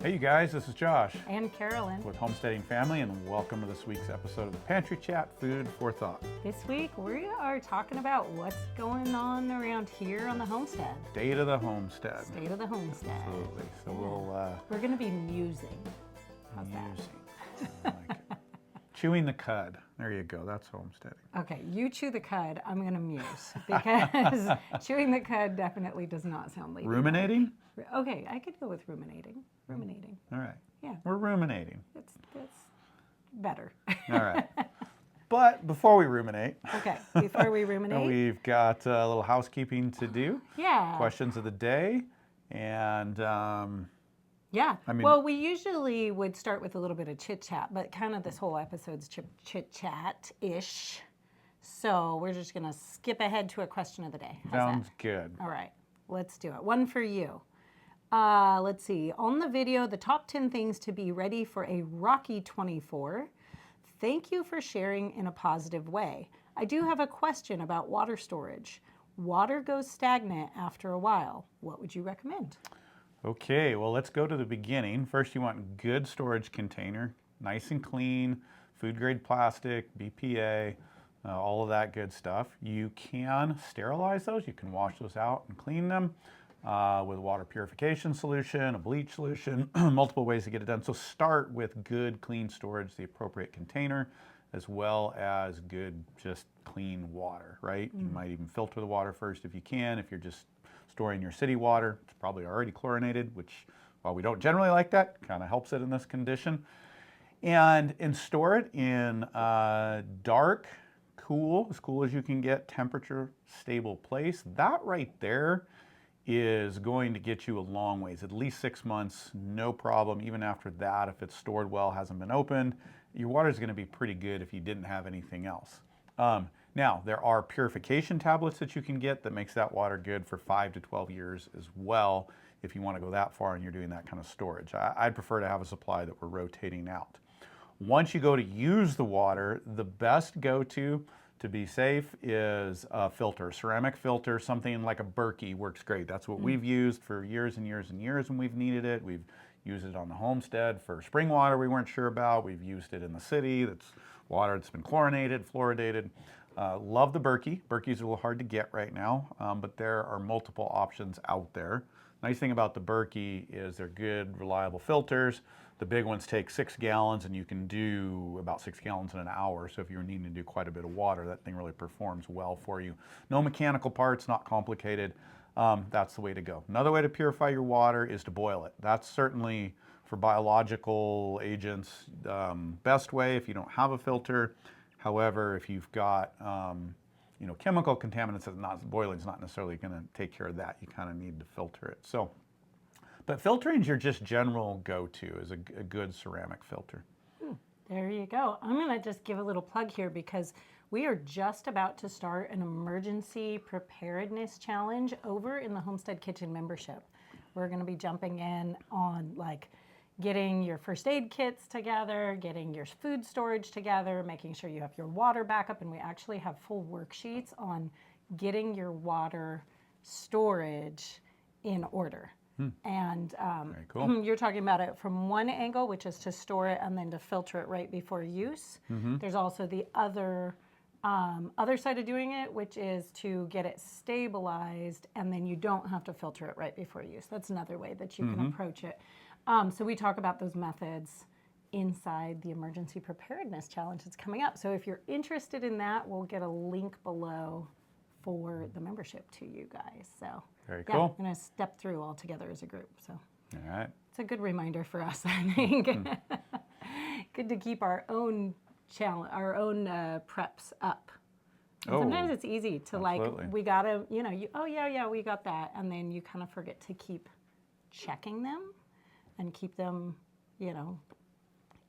Hey you guys, this is Josh And Carolyn. with Homesteading Family, and welcome to this week's episode of the Pantry Chat Food for Thought. This week we are talking about what's going on around here on the homestead. State of the homestead. State of the homestead. Absolutely. So We're going to be musing. How's that? I like it. Chewing the cud. There you go. That's homesteading. Okay, you chew the cud, I'm going to muse because chewing the cud definitely does not sound like Ruminating? Okay, I could go with ruminating. Ruminating. All right. Yeah. We're ruminating. That's better. All right. But before we ruminate, Okay, before we ruminate. we've got a little housekeeping to do. Yeah. Questions of the day. And Yeah. I mean- well, we usually would start with a little bit of chit chat, but kind of this whole episode's chit chat ish. So we're just going to skip ahead to a question of the day. How's sounds that? good. All right. Let's do it. One for you. Let's see. On the video, the top 10 things to be ready for a rocky 24. Thank you for sharing in a positive way. I do have a question about water storage. Water goes stagnant after a while. What would you recommend? Okay, well, let's go to the beginning. First, you want good storage container, nice and clean, food grade plastic, BPA, all of that good stuff. You can sterilize those. You can wash those out and clean them with a water purification solution, a bleach solution, multiple ways to get it done. So start with good, clean storage, the appropriate container, as well as good, just clean water, right? You might even filter the water first if you can. If you're just storing your city water, it's probably already chlorinated, which, while we don't generally like that, kind of helps it in this condition. And store it in dark, cool, as cool as you can get, temperature stable place. That right there is going to get you a long ways, at least 6 months, no problem. Even after that, if it's stored well, hasn't been opened, your water is going to be pretty good if you didn't have anything else. Now, there are purification tablets that you can get that makes that water good for 5 to 12 years as well, if you want to go that far and you're doing that kind of storage. I'd prefer to have a supply that we're rotating out. Once you go to use the water, the best go-to to be safe is a filter, ceramic filter, something like a Berkey works great. That's what we've used for years and years and years when we've needed it. We've used it on the homestead for spring water we weren't sure about. We've used it in the city. That's water that's been chlorinated, fluoridated. Love the Berkey. Berkey's a little hard to get right now, but there are multiple options out there. Nice thing about the Berkey is they're good, reliable filters. The big ones take 6 gallons, and you can do about 6 gallons in an hour. So if you're needing to do quite a bit of water, that thing really performs well for you. No mechanical parts, not complicated. That's the way to go. Another way to purify your water is to boil it. That's certainly for biological agents, best way if you don't have a filter. However, if you've got chemical contaminants, boiling is not necessarily going to take care of that. You kind of need to filter it. So, but filtering is your just general go-to, is a good ceramic filter. There you go. I'm going to just give a little plug here because we are just about to start an emergency preparedness challenge over in the Homestead Kitchen membership. We're going to be jumping in on getting your first aid kits together, getting your food storage together, making sure you have your water backup, and we actually have full worksheets on getting your water storage in order. And Very cool. you're talking about it from one angle, which is to store it and then to filter it right before use. There's also the other side of doing it, which is to get it stabilized, and then you don't have to filter it right before use. That's another way that you can approach it. So we talk about those methods inside the Emergency Preparedness Challenge that's coming up. So if you're interested in that, we'll get a link below for the membership to you guys. So Very yeah, cool. we're going to step through all together as a group. So All right. it's a good reminder for us, I think. Good to keep our own challenge, our own preps up. And sometimes it's easy to absolutely. we gotta, oh yeah, we got that, and then you kind of forget to keep checking them and keep them,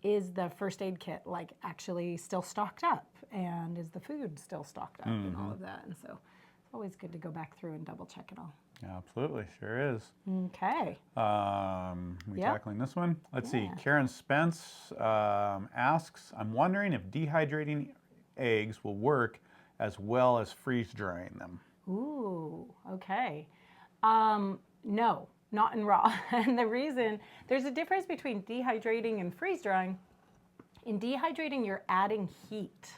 is the first aid kit actually still stocked up, and is the food still stocked up, and all of that. And so it's always good to go back through and double check it all. Absolutely, sure is. Okay. We tackling this one? Let's see. Yeah. Karen Spence asks, I'm wondering if dehydrating eggs will work as well as freeze drying them. Ooh, okay. No, not in raw. And the reason, there's a difference between dehydrating and freeze drying. In dehydrating, you're adding heat.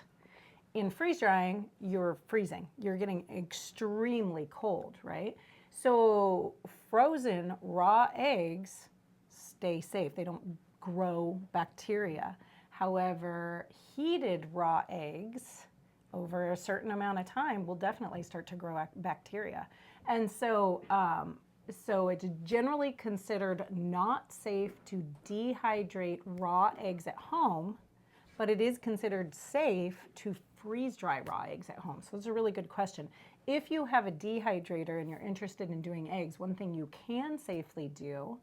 In freeze drying, you're freezing. You're getting extremely cold, right? So frozen raw eggs stay safe. They don't grow bacteria. However, heated raw eggs over a certain amount of time will definitely start to grow bacteria. And so, so it's generally considered not safe to dehydrate raw eggs at home, but it is considered safe to freeze dry raw eggs at home. So it's a really good question. If you have a dehydrator and you're interested in doing eggs, one thing you can safely do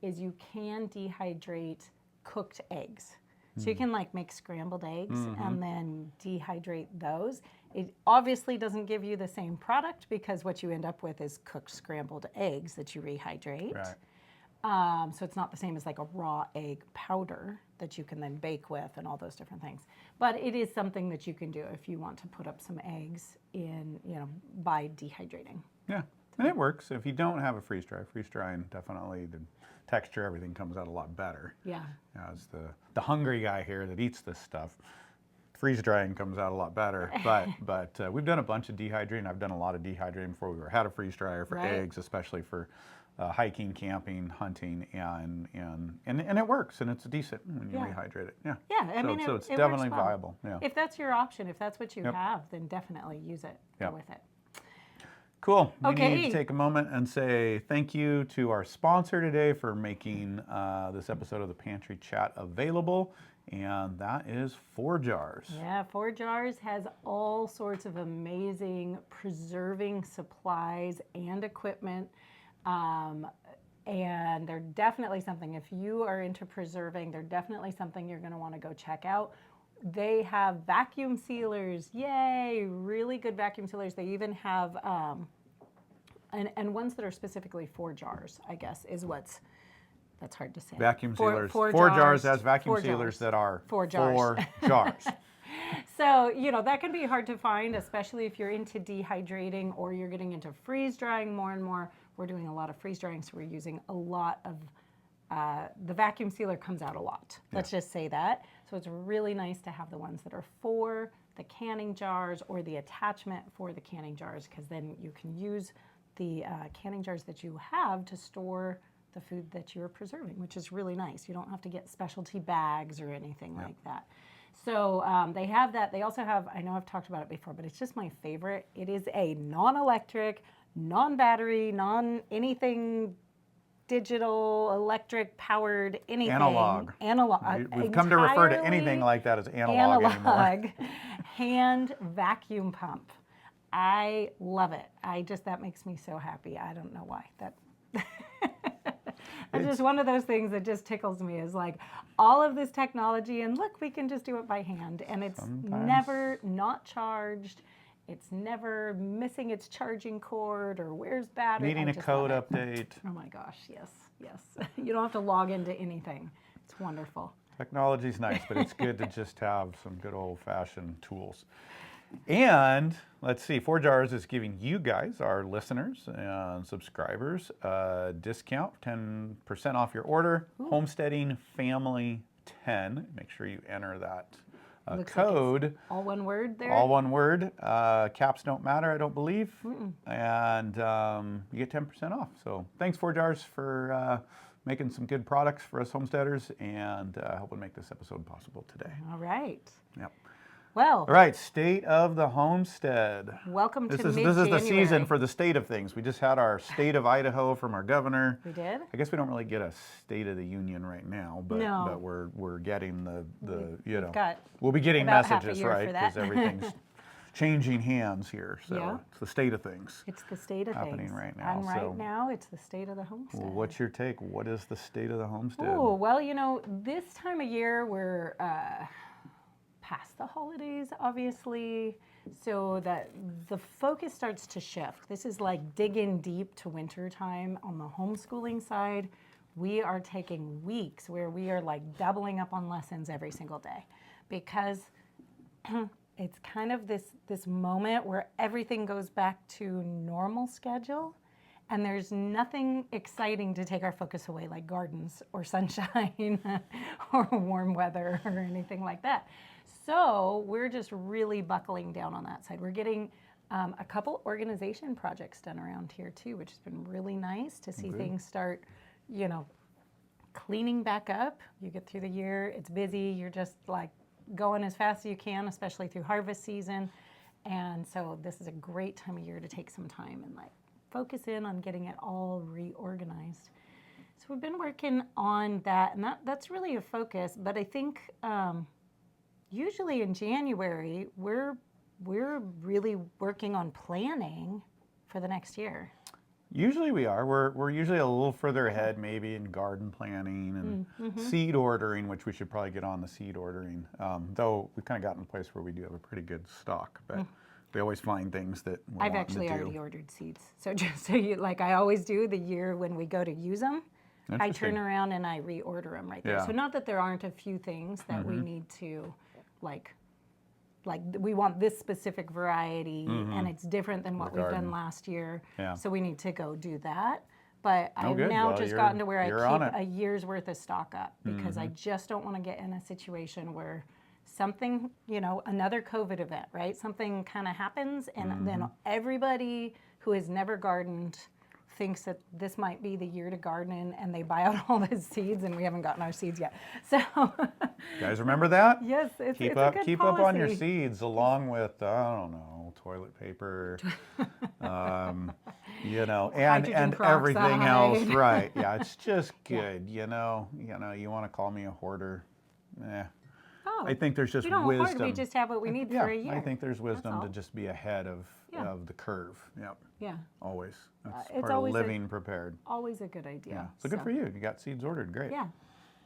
is you can dehydrate cooked eggs. So you can like make scrambled eggs and then dehydrate those. It obviously doesn't give you the same product because what you end up with is cooked scrambled eggs that you rehydrate. Right. So it's not the same as like a raw egg powder that you can then bake with and all those different things. But it is something that you can do if you want to put up some eggs in, you know, by dehydrating. Yeah, and it works. If you don't have a freeze drying definitely the texture, everything comes out a lot better. Yeah. As the hungry guy here that eats this stuff, freeze drying comes out a lot better. But we've done a bunch of dehydrating. I've done a lot of dehydrating before we had a freeze dryer for eggs, especially for hiking, camping, hunting, and it works, and it's decent when you rehydrate it. Yeah. Yeah, I mean, so it it's definitely works well. viable. Yeah. If that's your option, if that's what you have, then definitely use it. Go with it. Cool. We Okay. need to take a moment and say thank you to our sponsor today for making this episode of the Pantry Chat available, and that is ForJars. Yeah, ForJars has all sorts of amazing preserving supplies and equipment. And they're definitely something, if you are into preserving, they're definitely something you're going to want to go check out. They have vacuum sealers. Yay, really good vacuum sealers. They even have, and ones that are specifically ForJars, I guess, is that's hard to say. Vacuum sealers. ForJars has vacuum sealers that are for jars. So, you know, that can be hard to find, especially if you're into dehydrating or you're getting into freeze drying more and more. We're doing a lot of freeze drying, so we're using a lot of, the vacuum sealer comes out a lot. Let's just say that. So it's really nice to have the ones that are for the canning jars or the attachment for the canning jars, because then you can use the canning jars that you have to store the food that you're preserving, which is really nice. You don't have to get specialty bags or anything like that. So they have that. They also have, I know I've talked about it before, but it's just my favorite. It is a non-electric, non-battery, non-anything digital, electric powered, anything. Analog. We've come to refer to anything like that as analog anymore. Hand vacuum pump. I love it. That makes me so happy. I don't know why. It's just one of those things that just tickles me, is like all of this technology, and look, we can just do it by hand, and it's never not charged. It's never missing its charging cord or where's battery. Needing a code update. Oh my gosh, yes. You don't have to log into anything. It's wonderful. Technology's nice, but it's good to just have some good old-fashioned tools. And let's see, ForJars is giving you guys, our listeners and subscribers, a discount, 10% off your order. Homesteading Family 10. Make sure you enter that code. Like all one word there? All one word. Caps don't matter, I don't believe. And you get 10% off. So thanks, ForJars, for making some good products for us homesteaders and helping make this episode possible today. All right. Yep. Well. All right, State of the Homestead. Welcome to mid-January. This is the season for the state of things. We just had our State of Idaho from our governor. We did? I guess we don't really get a State of the Union right now, but we're getting we'll be getting messages, right? Because everything's changing hands here. So it's the state of things. It's the state of happening things. right now. And right now, it's the state of the homestead. Well, what's your take? What is the state of the homestead? Oh, well, you know, this time of year we're past the holidays, obviously, so that the focus starts to shift. This is like digging deep to winter time. On the homeschooling side, we are taking weeks where we are like doubling up on lessons every single day, because it's kind of this moment where everything goes back to normal schedule, And there's nothing exciting to take our focus away like gardens or sunshine or warm weather or anything like that. So we're just really buckling down on that side. We're getting a couple organization projects done around here too, which has been really nice to see things start, you know, cleaning back up. You get through the year, it's busy, you're just like going as fast as you can, especially through harvest season. And so this is a great time of year to take some time and like focus in on getting it all reorganized. So we've been working on that, and that's really a focus. But I think usually in January we're really working on planning for the next year. Usually we are. We're usually a little further ahead, maybe in garden planning and seed ordering, which we should probably get on the seed ordering. Though we've kind of gotten to a place where we do have a pretty good stock, but we always find things that we're I've wanting actually to do. already ordered seeds. So just so you, like I always do the year when we go to use them, I Interesting. turn around and I reorder them right there. Yeah. So not that there aren't a few things that we need to like we want this specific variety and it's different than what we've done last year. Yeah. So we need to go do that. But Oh, I've good. now Well, just you're- gotten to where I you're on keep it. a year's worth of stock up because I just don't want to get in a situation where something, you know, another COVID event, right? Something kind of happens and then everybody who has never gardened thinks that this might be the year to garden and they buy out all the seeds and we haven't gotten our seeds yet. So You guys remember that? yes, it's Keep a up, good keep up on your policy. seeds, along with I don't know, toilet paper, you know, and Hydrogen everything else. peroxide. Right? Yeah, it's just good. You know, you want to call me a hoarder? Oh, I think there's just we don't wisdom. hoard, we just have what we need yeah, for a year. I think there's wisdom to all. just be ahead of Yeah. the curve. Yep, Yeah, always. That's it's part of always a- living prepared. always a good idea. Yeah. So good for you. You got seeds ordered. Great. Yeah,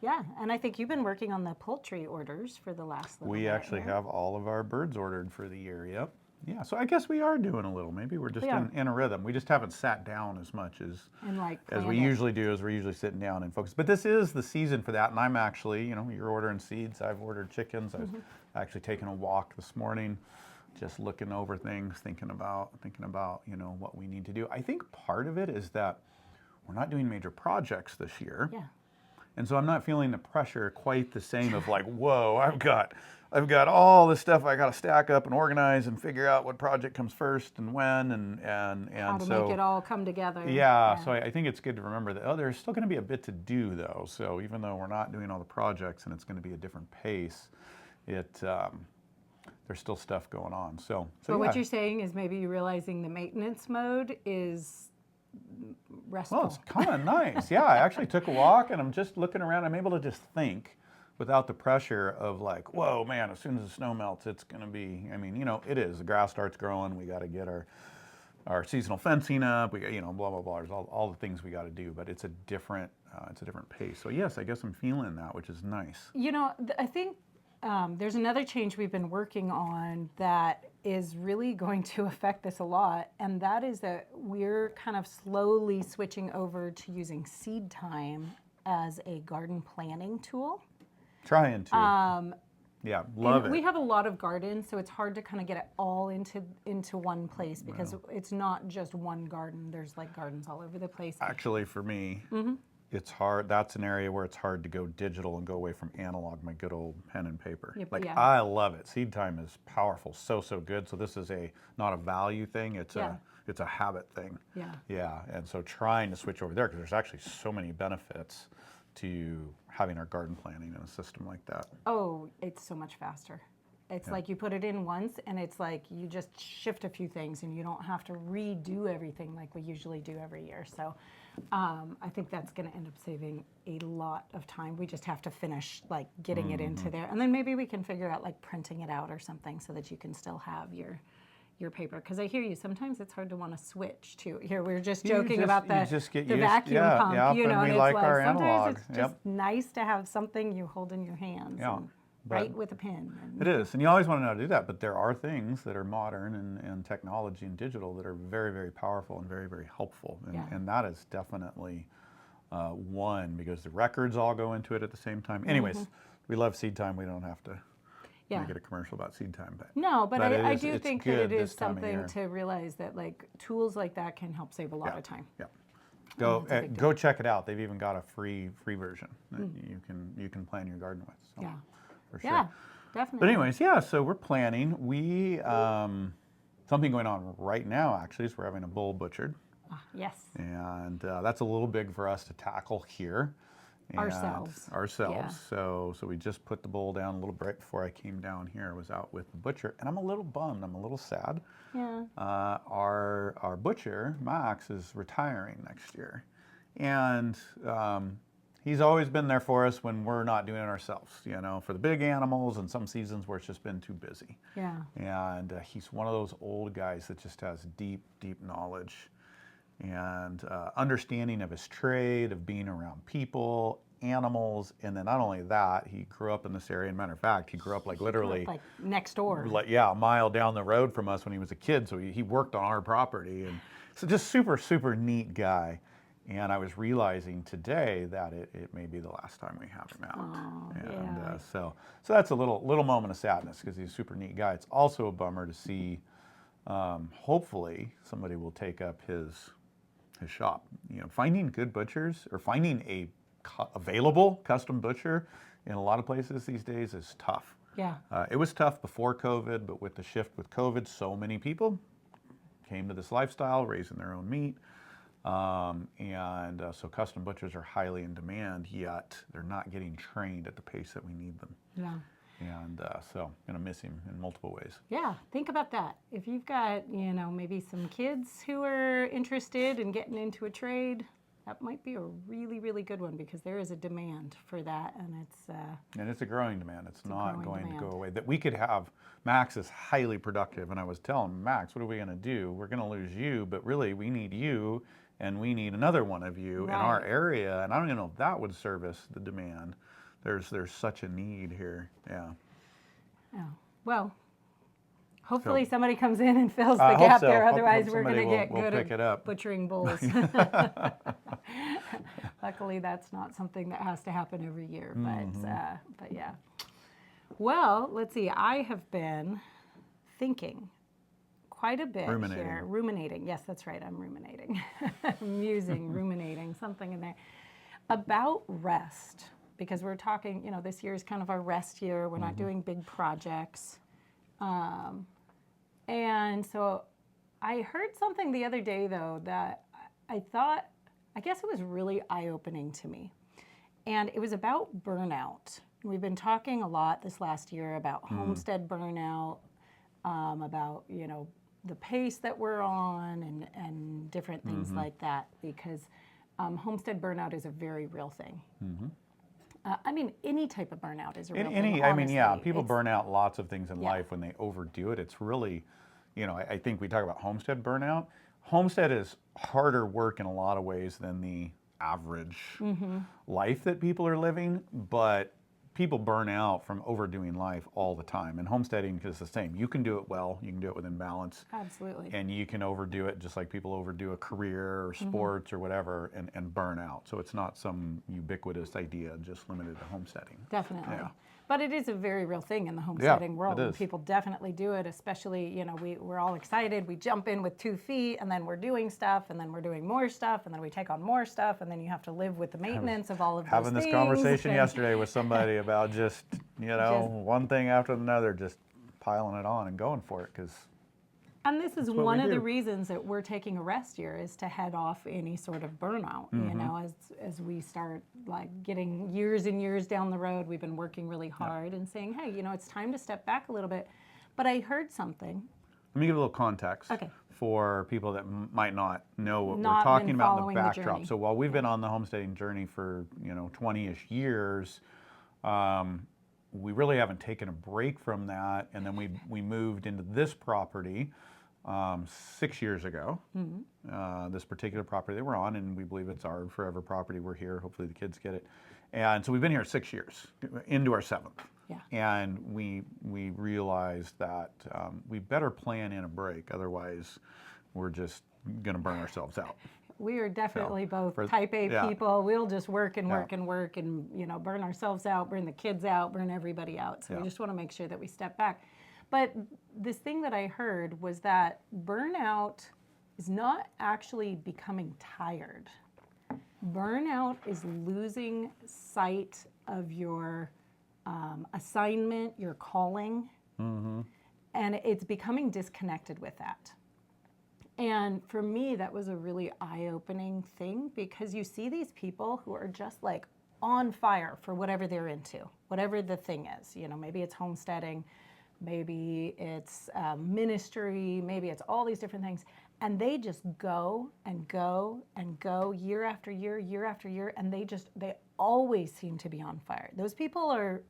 yeah, and I think you've been working on the poultry orders for the last little We bit, actually right? have all of our birds ordered for the year. Yep. Yeah. So I guess we are doing a little. Maybe we're just We are. in a rhythm. We just haven't sat down as much as And like as we planned it. usually do. As we're usually sitting down and focus. But this is the season for that. And I'm actually, you know, you're ordering seeds. I've ordered chickens. I've actually taken a walk this morning, just looking over things, thinking about you know what we need to do. I think part of it is that we're not doing major projects this year. Yeah. And so I'm not feeling the pressure quite the same of like, whoa, I've got all this stuff I got to stack up and organize and figure out what project comes first and when and How to so make it all come together. yeah, so I think it's good to remember that there's still going to be a bit to do though. So even though we're not doing all the projects and it's going to be a different pace, there's still stuff going on. So But yeah. what you're saying is maybe you're realizing the maintenance mode is restful. Well, it's kind of nice. Yeah, I actually took a walk and I'm just looking around. I'm able to just think without the pressure of like, whoa, man, as soon as the snow melts, it's going to be, I mean, you know, it is. The grass starts growing. We got to get our seasonal fencing up. We got, you know, blah, blah, blah. There's all the things we got to do, but it's a different pace. So yes, I guess I'm feeling that, which is nice. You know, I think there's another change we've been working on that is really going to affect this a lot, and that is that we're kind of slowly switching over to using seed time as a garden planning tool. Trying to. Yeah, love And it. we have a lot of gardens, so it's hard to kind of get it all into one place because it's not just one garden. There's like gardens all over the place. Actually, for me, it's hard. That's an area where it's hard to go digital and go away from analog, my good old pen and paper. Yep, Like, yeah. I love it. Seed time is powerful, so good. So this is not a value thing. It's Yeah. it's a habit thing. Yeah. Yeah, and so trying to switch over there, because there's actually so many benefits to having our garden planning in a system like that. Oh, it's so much faster. It's like you put it in once and it's like you just shift a few things and you don't have to redo everything like we usually do every year. So I think that's going to end up saving a lot of time. We just have to finish like getting it into there. And then maybe we can figure out like printing it out or something so that you can still have your paper. Because I hear you, sometimes it's hard to want to switch to. Here, we were just joking about the vacuum pump, yep, you know, and we it's like like our sometimes analog. it's just nice to have something you hold in your hands. Yeah, And but- write with a pen. And It is, and you always want to know how to do that, but there are things that are modern and technology and digital that are very, very powerful and very, very helpful. And, Yeah. and that is definitely one, because the records all go into it at the same time. Anyways, we love seed time. We don't have to Yeah. make it a commercial about seed time, but No, but I do it's think that good it is this time of something year. to realize that like tools like that can help save a lot of time. Yeah. that's a big Go check it out. They've even got a free version that you can plan your garden with. So, Yeah. for sure. Yeah, definitely. But anyways, yeah. So we're planning. We something going on right now actually is we're having a bull butchered, Yes. and that's a little big for us to tackle here. And Ourselves. Yeah. So we just put the bull down a little bit before I came down here. I was out with the butcher, and I'm a little bummed. I'm a little sad. Yeah. Our butcher, Max, is retiring next year. And he's always been there for us when we're not doing it ourselves, you know, for the big animals and some seasons where it's just been too busy. Yeah. And he's one of those old guys that just has deep, deep knowledge and understanding of his trade, of being around people, animals, and then not only that, he grew up in this area. As a matter of fact, he grew up like literally Like next door. like, yeah, a mile down the road from us when he was a kid. So he worked on our property, and so just super, super neat guy. And I was realizing today that it may be the last time we have him out. Oh, And yeah. so that's a little moment of sadness because he's a super neat guy. It's also a bummer to see. Hopefully, somebody will take up his shop. You know, finding good butchers or finding a available custom butcher in a lot of places these days is tough. Yeah. It was tough before COVID, but with the shift with COVID, so many people came to this lifestyle, raising their own meat. So custom butchers are highly in demand, yet they're not getting trained at the pace that we need them. Yeah. And so I'm going to miss him in multiple ways. Yeah, think about that. If you've got, you know, maybe some kids who are interested in getting into a trade, that might be a really, really good one because there is a demand for that, and it's a growing demand. It's not going to demand. go away. That we could have Max is highly productive, and I was telling Max, what are we going to do? We're going to lose you, but really we need you, and we need another one of you in our Right. area. And I don't even know if that would service the demand. There's such a need here. Yeah. oh, well, hopefully somebody comes in and fills the gap so. there. Hope Otherwise, we're going to somebody get will good pick it at up. butchering bulls. Luckily, that's not something that has to happen every year. But yeah. Well, let's see. I have been thinking quite a bit here. Ruminating. Yes, that's right. I'm ruminating. Musing, ruminating, something in there. About rest. Because we're talking, you know, this year is kind of our rest year. We're not doing big projects. And so I heard something the other day, though, that I guess it was really eye-opening to me. And it was about burnout. We've been talking a lot this last year about homestead burnout, about, you know, the pace that we're on and different things like that, because homestead burnout is a very real thing. I mean, any type of burnout is a real thing. I mean, yeah, honestly. people burn out lots of things in Yeah. life when they overdo it. It's really, you know, I think we talk about homestead burnout. Homestead is harder work in a lot of ways than the average life that people are living, but people burn out from overdoing life all the time. And homesteading is the same. You can do it well, you can do it within balance. Absolutely. And you can overdo it just like people overdo a career or sports or whatever and burn out. So it's not some ubiquitous idea just limited to homesteading. Definitely. Yeah. But it is a very real thing in the homesteading world. it And is. people definitely do it, especially, you know, we're all excited. We jump in with 2 feet and then we're doing stuff and then we're doing more stuff and then we take on more stuff and then you have to live with the maintenance of all of those Having this things. conversation And- yesterday with somebody about just, you know, Just- one thing after another, just piling it on and going for it because And this is what one we of the do. reasons that we're taking a rest year is to head off any sort of burnout. You know, as we start like getting years and years down the road, we've been working really hard and saying, hey, you know, it's time to step back a little bit. But I heard something. Let me give a little context Okay. for people that might not know what Not we're talking been about in following the the backdrop. journey. So while we've been on the homesteading journey for, you know, 20-ish years, we really haven't taken a break from that. And then we moved into this property 6 years ago, this particular property that we're on, and we believe it's our forever property. We're here. Hopefully the kids get it. And so we've been here 6 years, into our 7th. Yeah. And we realized that we better plan in a break. Otherwise, we're just going to burn ourselves out. We are definitely both for- type A yeah. people. We'll just work and work Yeah. and work and, burn ourselves out, burn the kids out, burn everybody out. So we Yeah. just want to make sure that we step back. But this thing that I heard was that burnout is not actually becoming tired. Burnout is losing sight of your assignment, your calling, and it's becoming disconnected with that. And for me, that was a really eye-opening thing, because you see these people who are just like on fire for whatever they're into, whatever the thing is. Maybe it's homesteading, maybe it's ministry, maybe it's all these different things. And they just go and go and go year after year, year after year, and they always seem to be on fire. Those people are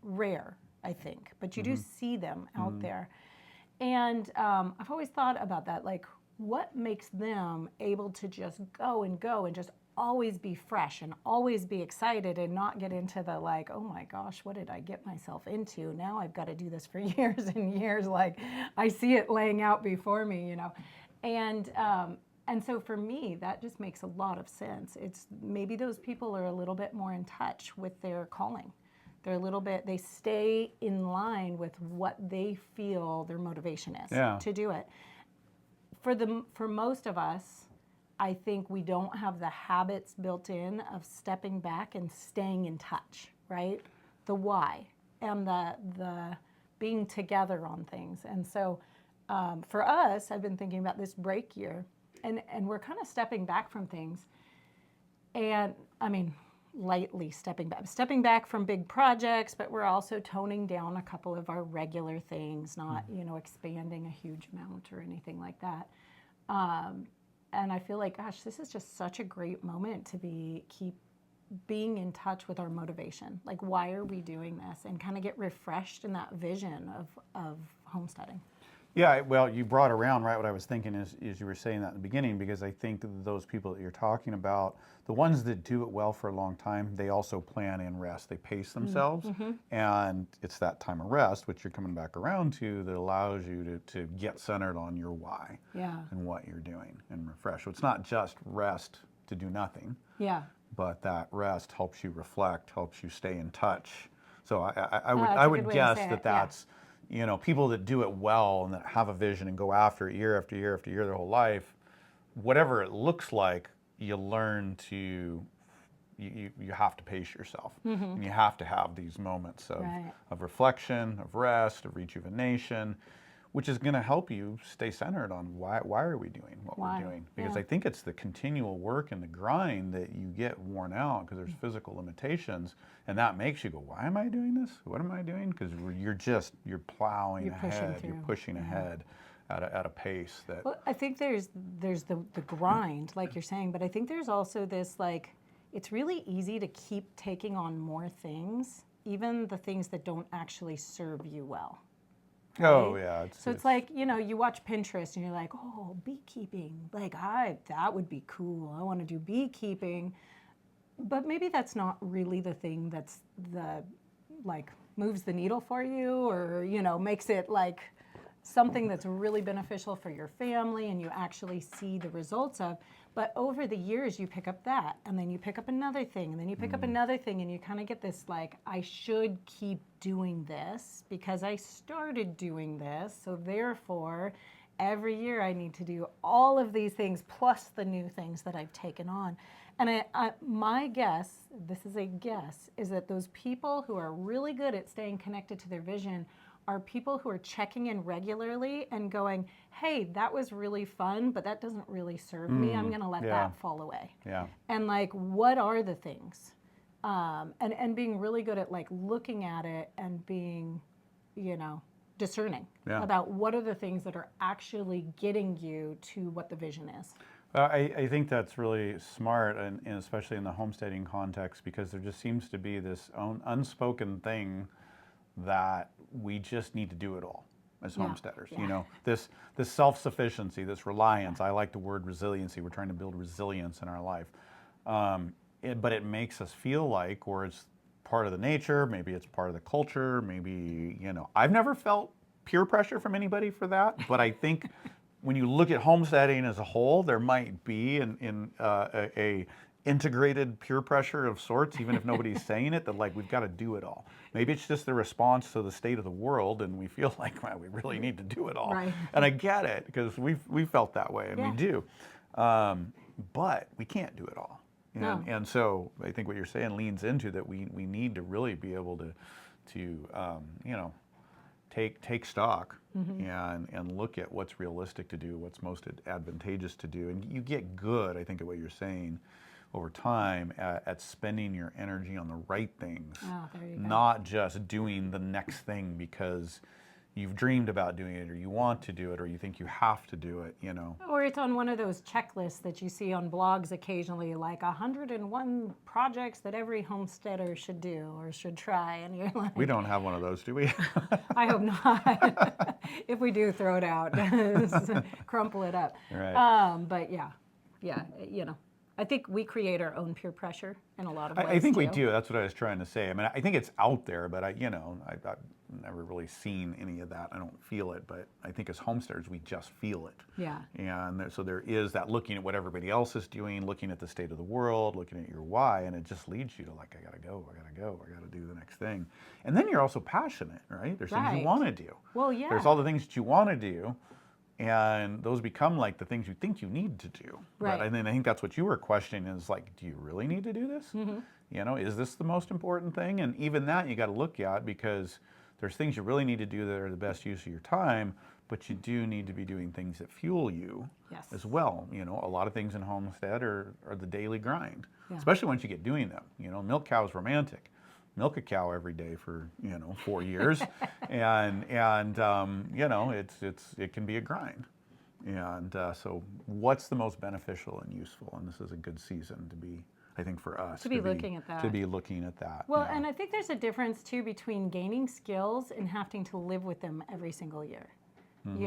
rare, I think, but you do see them out there. And I've always thought about that, like, what makes them able to just go and just always be fresh and always be excited and not get into the like, oh my gosh, what did I get myself into? Now I've got to do this for years and years. Like, I see it laying out before me, And so for me, that just makes a lot of sense. It's maybe those people are a little bit more in touch with their calling. They stay in line with what they feel their motivation is to do it. For most of us, I think we don't have the habits built in of stepping back and staying in touch, right? The why and the being together on things. And so for us, I've been thinking about this break year, and we're kind of stepping back from things. And I mean, lightly stepping back from big projects, but we're also toning down a couple of our regular things, not, expanding a huge amount or anything like that. And I feel like, gosh, this is just such a great moment to keep being in touch with our motivation. Like, why are we doing this? And kind of get refreshed in that vision of homesteading. Yeah, well, you brought around right what I was thinking is you were saying that in the beginning, because I think those people that you're talking about, the ones that do it well for a long time, they also plan in rest. They pace themselves, and it's that time of rest, which you're coming back around to, that allows you to get centered on your why and what you're doing and refresh. So it's not just rest to do nothing, but that rest helps you reflect, helps you stay in touch. So I would guess that's people that do it well and that have a vision and go after it year after year after year their whole life, whatever it looks like, you learn to, you have to pace yourself. And you have to have these moments of reflection, of rest, of rejuvenation, which is going to help you stay centered on why are we doing what we're doing. Because I think it's the continual work and the grind that you get worn out, because there's physical limitations, and that makes you go, why am I doing this? What am I doing? Because you're plowing ahead, you're pushing ahead at a pace that... Well, I think there's the grind, like you're saying, but I think there's also this, like, it's really easy to keep taking on more things, even the things that don't actually serve you well. Right? Oh, yeah. It's like, you watch Pinterest and you're like, oh, beekeeping. Like, that would be cool. I want to do beekeeping. But maybe that's not really the thing that's moves the needle for you, or, makes it like something that's really beneficial for your family and you actually see the results of. But over the years, you pick up that, and then you pick up another thing, and then you pick up another thing, and you kind of get this, like, I should keep doing this because I started doing this, so therefore, every year I need to do all of these things plus the new things that I've taken on. And my guess, this is a guess, is that those people who are really good at staying connected to their vision are people who are checking in regularly and going, hey, that was really fun, but that doesn't really serve me. I'm going to let that fall away. Yeah. And like, what are the things? And being really good at like looking at it and being, discerning about what are the things that are actually getting you to what the vision is. I think that's really smart, and especially in the homesteading context, because there just seems to be this unspoken thing that we just need to do it all as homesteaders. This self-sufficiency, this reliance. I like the word resiliency. We're trying to build resilience in our life, but it makes us feel like, or it's part of the nature, maybe it's part of the culture, maybe I've never felt peer pressure from anybody for that, but I think when you look at homesteading as a whole, there might be a integrated peer pressure of sorts, even if nobody's saying it, that like we've got to do it all. Maybe it's just the response to the state of the world, and we feel like, wow, we really need to do it all. Right. And I get it, because we've felt that way, and Yeah. we do. But we can't do it all. No. And so I think what you're saying leans into that we need to really be able to take stock and look at what's realistic to do, what's most advantageous to do. And you get good, I think, at what you're saying over time at spending your energy on the right things, There you go. not just doing the next thing because you've dreamed about doing it or you want to do it or you think you have to do it, Or it's on one of those checklists that you see on blogs occasionally, like 101 projects that every homesteader should do or should try. And you're like, We don't have one of those, do we? I hope not. If we do, throw it out, crumple it up. Right. But yeah, I think we create our own peer pressure in a lot of ways. I think we too. do. That's what I was trying to say. I mean, I think it's out there, but I've never really seen any of that. I don't feel it, but I think as homesteaders, we just feel it. Yeah. And so there is that looking at what everybody else is doing, looking at the state of the world, looking at your why, and it just leads you to like, I gotta go, I gotta do the next thing. And then you're also passionate, right? There's things you Right. want to do. Well, yeah. There's all the things that you want to do, and those become like the things you think you need to do. Right. But I think that's what you were questioning is like, do you really need to do this? Is this the most important thing? And even that you got to look at, because there's things you really need to do that are the best use of your time, but you do need to be doing things that fuel you Yes. as well. A lot of things in homestead are the daily grind, Yeah. especially once you get doing them. Milk cow is romantic. Milk a cow every day for 4 years, and it can be a grind. And so, what's the most beneficial and useful? And this is a good season to be, I think, for us To be looking at that. To be looking at that. Well, and I think there's a difference too between gaining skills and having to live with them every single year. You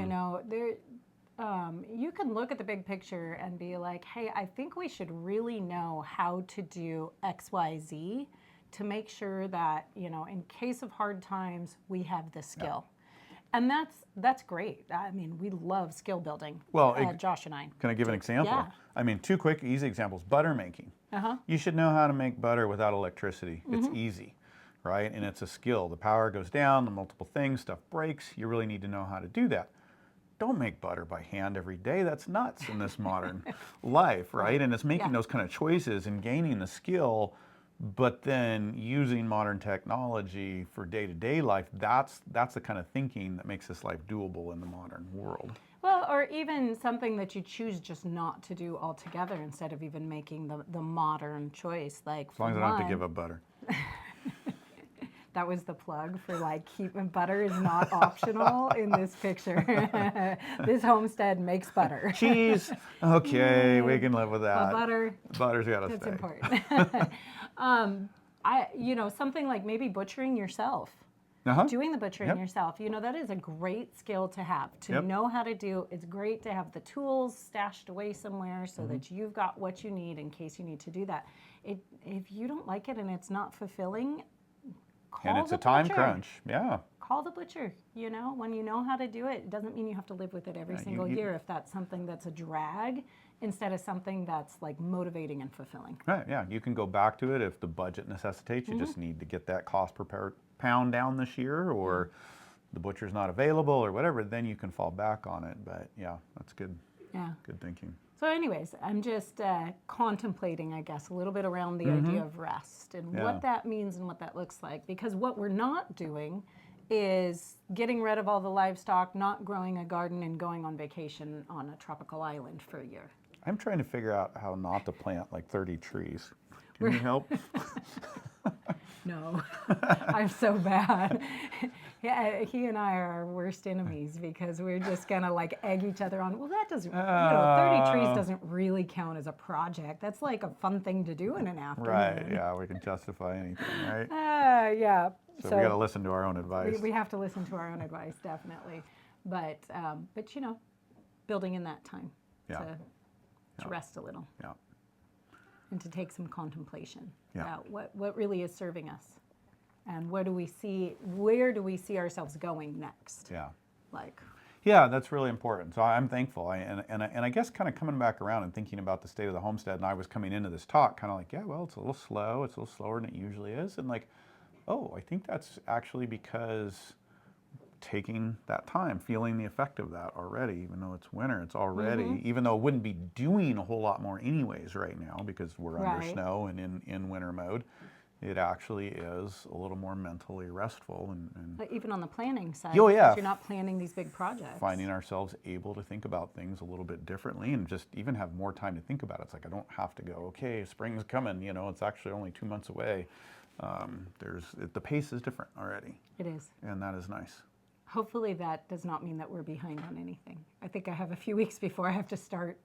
can look at the big picture and be like, hey, I think we should really know how to do X, Y, Z to make sure that, in case of hard times, we have the skill. And that's great. I mean, we love skill building, Well, Josh and I. Can I give an example? Yeah. I mean, 2 quick, easy examples. Butter making. You should know how to make butter without electricity. It's easy, right? And it's a skill. The power goes down, the multiple things, stuff breaks. You really need to know how to do that. Don't make butter by hand every day. That's nuts in this modern life, right? And it's making those kind of choices and gaining the skill, but then using modern technology for day-to-day life. That's the kind of thinking that makes this life doable in the modern world. Well, or even something that you choose just not to do altogether instead of even making the modern choice. Like, As long as I don't have to give up butter. That was the plug for like keeping butter is not optional in this picture. This homestead makes butter. Cheese, okay, we can live with that. Butter, Butter's got to that's stay. important. Something like maybe butchering yourself. Doing the butchering yourself, that is a great skill to have, to know how to do. It's great to have the tools stashed away somewhere so that you've got what you need in case you need to do that. If you don't like it and it's not fulfilling, call And it's the a time butcher. crunch, Call the butcher. When you know how to do it, it doesn't mean you have to live with it every single year if that's something that's a drag instead of something that's like motivating and fulfilling. Right, yeah, you can go back to it if the budget necessitates. You just need to get that cost per pound down this year, or the butcher's not available or whatever, then you can fall back on it. But yeah, that's good. Yeah. Good thinking. So anyways, I'm just contemplating, I guess, a little bit around the idea of rest and what that means and what that looks like. Because what we're not doing is getting rid of all the livestock, not growing a garden, and going on vacation on a tropical island for a year. I'm trying to figure out how not to plant like 30 trees. Can you help? No, I'm so bad. Yeah, he and I are our worst enemies because we're just gonna like egg each other on. Well, that doesn't, 30 trees doesn't really count as a project. That's like a fun thing to do in an afternoon. Right, yeah, we can justify anything, right? Yeah. So we got to listen to our own advice. We have to listen to our own advice, definitely. But building in that time to rest a little. Yeah. And to take some contemplation Yeah. about what really is serving us, and where do we see ourselves going next? Yeah. Yeah, that's really important. So I'm thankful. And I guess kind of coming back around and thinking about the state of the homestead, and I was coming into this talk kind of like, yeah, well, it's a little slow. It's a little slower than it usually is. And like, oh, I think that's actually because taking that time, feeling the effect of that already, even though it's winter, it's already, even though it wouldn't be doing a whole lot more anyways right now because we're under snow and in winter mode, it actually is a little more mentally restful. But even on the planning side, oh, yeah, you're not planning these big projects. Finding ourselves able to think about things a little bit differently and just even have more time to think about it. It's like I don't have to go, okay, spring's coming, you know, it's actually only 2 months away. The pace is different already. It is. And that is nice. Hopefully that does not mean that we're behind on anything. I think I have a few weeks before I have to start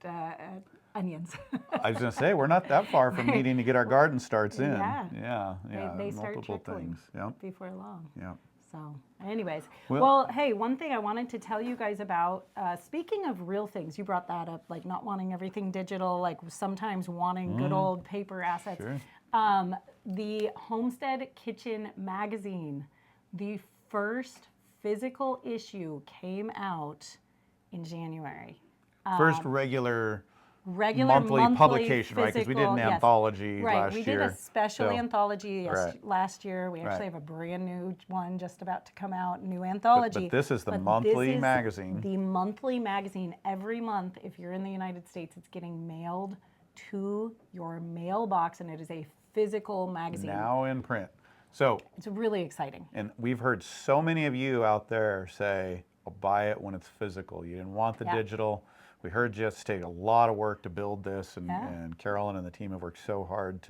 onions. I was going to say, we're not that far from needing to get our garden starts in. Yeah. They start multiple trickling things. before long. Yep. So anyways, well, hey, one thing I wanted to tell you guys about, speaking of real things, you brought that up, like not wanting everything digital, like sometimes wanting good old paper assets. Sure. The Homestead Kitchen magazine, the first physical issue came out in January. First regular monthly publication, right? Because we did an anthology last year. We did a special anthology Right. last year. We actually have a brand new one just about to come out, new anthology. But this is the monthly magazine. The monthly magazine. Every month, if you're in the United States, it's getting mailed to your mailbox, and it is a physical magazine. Now in print. So it's really exciting. And we've heard so many of you out there say, I'll buy it when it's physical. You didn't want the digital. We heard you. It's taken a lot of work to build this, and Carolyn and the team have worked so hard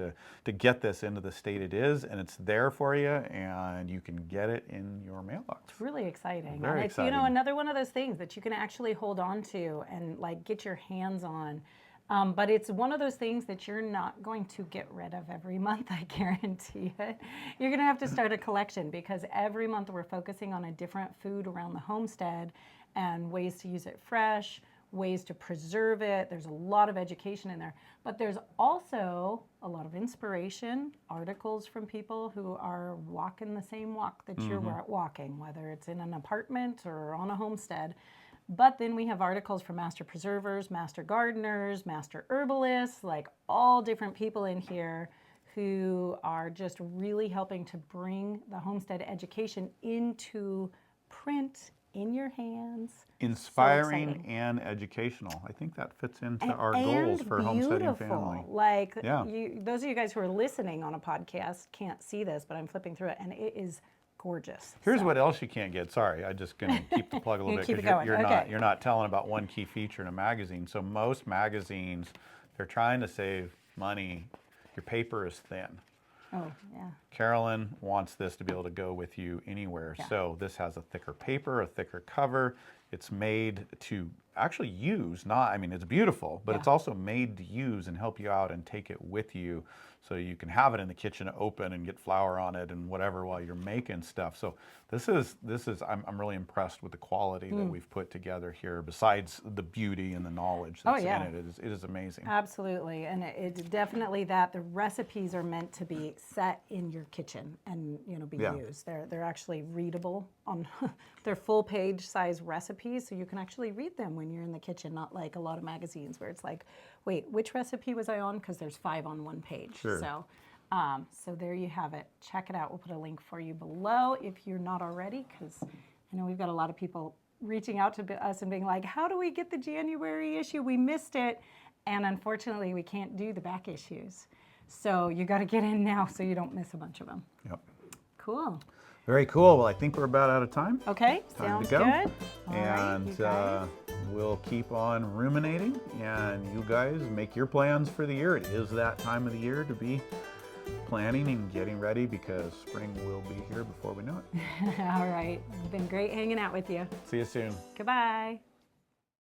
to get this into the state it is, and it's there for you, and you can get it in your mailbox. It's really exciting. Very and it's exciting. You know, another one of those things that you can actually hold on to and like get your hands on. But it's one of those things that you're not going to get rid of every month, I guarantee it. You're going to have to start a collection because every month we're focusing on a different food around the homestead and ways to use it fresh, ways to preserve it. There's a lot of education in there. But there's also a lot of inspiration, articles from people who are walking the same walk that you're walking, whether it's in an apartment or on a homestead. But then we have articles from master preservers, master gardeners, master herbalists, like all different people in here who are just really helping to bring the homestead education into print, in your hands. Inspiring and educational. I think that fits into our goals for Homesteading Family. Like, those of you guys who are listening on a podcast can't see this, but I'm flipping through it, and it is gorgeous. Here's what else you can't get. Sorry, I'm just going to keep the plug a little bit because you're not telling about one key feature in a magazine. So most magazines, they're trying to save money. Your paper is thin. Oh, yeah. Carolyn wants this to be able to go with you anywhere. So this has a thicker paper, a thicker cover. It's made to actually use, it's beautiful, but it's also made to use and help you out and take it with you so you can have it in the kitchen open and get flour on it and whatever while you're making stuff. So this is I'm really impressed with the quality that we've put together here, besides the beauty and the knowledge that's in it. It is amazing. Absolutely, and it's definitely that the recipes are meant to be set in your kitchen and be used. They're actually readable on they're full page size recipes, so you can actually read them when you're in the kitchen, not like a lot of magazines where it's like, wait, which recipe was I on? Because there's 5 on one page. Sure. So there you have it. Check it out. We'll put a link for you below if you're not already, because I know we've got a lot of people reaching out to us and being like, how do we get the January issue? We missed it. And unfortunately, we can't do the back issues. So you got to get in now so you don't miss a bunch of them. Yep. Cool. Very cool. Well, I think we're about out of time. Okay, Time sounds to go. good. And we'll keep on ruminating, and you guys make your plans for the year. It is that time of the year to be planning and getting ready because spring will be here before we know it. All right. It's been great hanging out with you. See you soon. Goodbye.